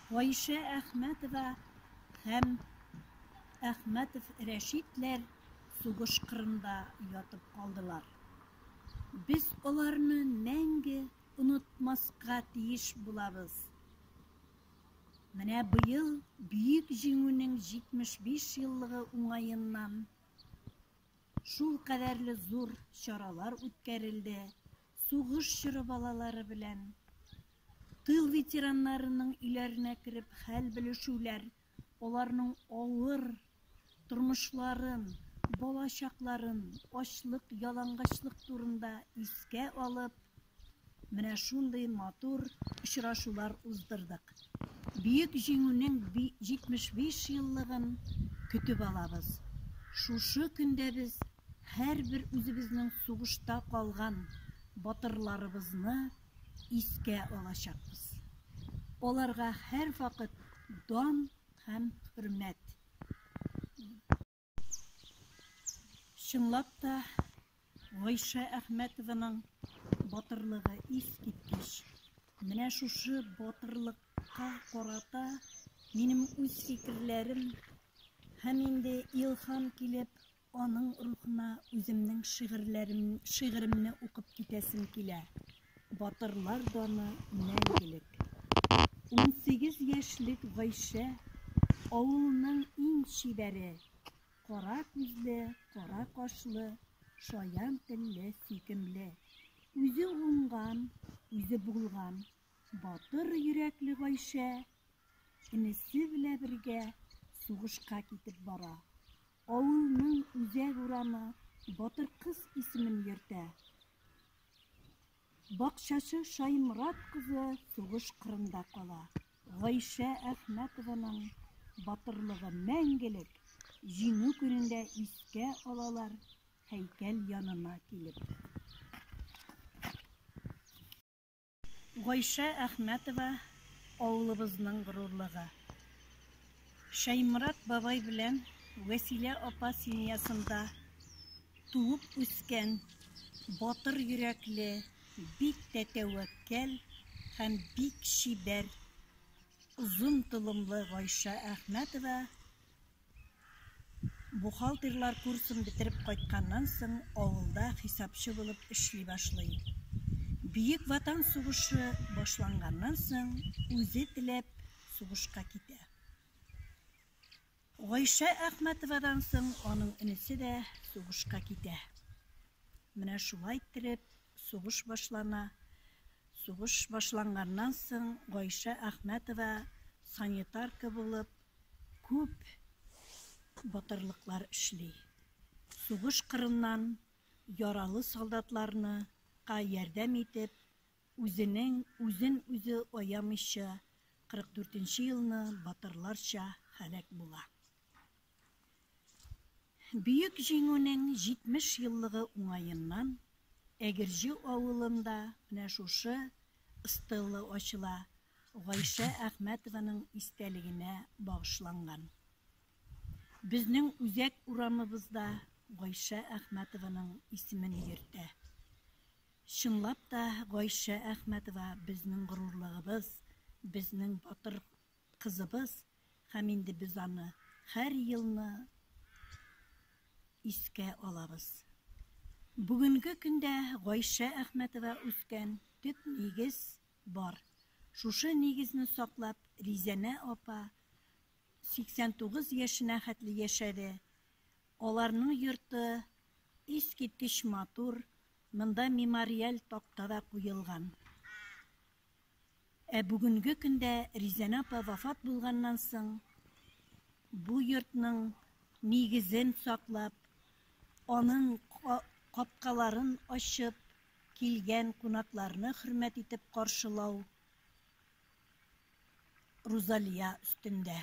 Гайша Әхмәтова һәм Әхмәтов Рәшитләр сугыш кырында ятып калдылар. Без аларны мәңге онытмаска тиеш булабыз. Менә быел бөек җиңүнең 75 еллыгы уңаеннан шул кадәрле зур чаралар үткәрелде. Сугыш чоры балалары белән тыл ветераннарының өйләренә кереп хәл белешүләр, аларның авыр тормышларын, балачакларын, ачлык, ялангачлык турында искә алып, менә шундый матур очрашулар уздырдык. Бөек җиңүнең 75 еллыгын көтеп алабыз. Шушы көндә без һәрбер үзебезнең сугышта калган батырларыбызны искә алачакбыз. Аларга һәр вакыт дан һәм хөрмәт. Чынлап та Гайша Әхмәтованың батырлыгы искиткеч. Менә шушы батырлыкка карата минем үз фикерләрем һәм инде илһам килеп, аның рухына үземнең шигыремне укып китәсем килә. Батырлар даны мәңгелек. 18 яшьлек Гайша авылның иң чибәре, кара күзле, кара кашлы, шаян телле, сөйкемле. Үзе уңган, үзе булган, батыр йөрәкле Гайша инесе белән бергә сугышка китеп бара. Авылның үзәк урамы Батыр кыз исемен йөртә. Бакчачы Шайморат кызы сугыш кырында кала. Гайша Әхмәтованың батырлыгы мәңгелек. Җиңү көнендә искә алалар һәйкәл янына килеп. Гайша Әхмәтова авылыбызның горурлыгы. Шайморат бабай белән Вәсилә апа семьясында туып үскән батыр йөрәкле, бик тә тәвәккәл һәм бик чибәр, озын тылымлы Гайша Әхмәтова бухгалтерлар курсын бетереп кайтканнан соң авылда хисапчы булып эшли башлый. Бөек Ватан сугышы башланганнан соң үзе теләп сугышка китә. Гайша Әхмәтовадан соң аның инесе дә сугышка китә. Менә шулай итеп сугыш башлана. Сугыш башланганнан соң Гайша Әхмәтова санитарка булып күп батырлыклар эшли. Сугыш кырыннан яралы солдатларны ярдәм итеп, үзен үзе аямыйча 44 елны батырларча һәлак була. Бөек җиңүнең 70 еллыгы уңаеннан Әгерҗе авылында менә шушы стелла ачыла, Гайша Әхмәтованың истәлегенә багышланган. Безнең үзәк урамыбызда Гайша Әхмәтованың исемен йөртә. Чынлап та Гайша Әхмәтова безнең горурлыгыбыз, безнең батыр кызыбыз, һәм инде без аны һәр елны искә алабыз. Бүгенге көндә Гайша Әхмәтова үскән төп нигез бар. Шушы нигезне саклап, Ризанә апа 89 яшенә хәтле яшәде. Аларның йорты искиткеч матур, монда мемориаль такта да куелган. Бүгенге көндә Ризанә апа вафат булганнан соң бу йортның нигезен саклап, аның капкаларын ачып, килгән кунакларны хөрмәт итеп каршылау Рузалия өстендә.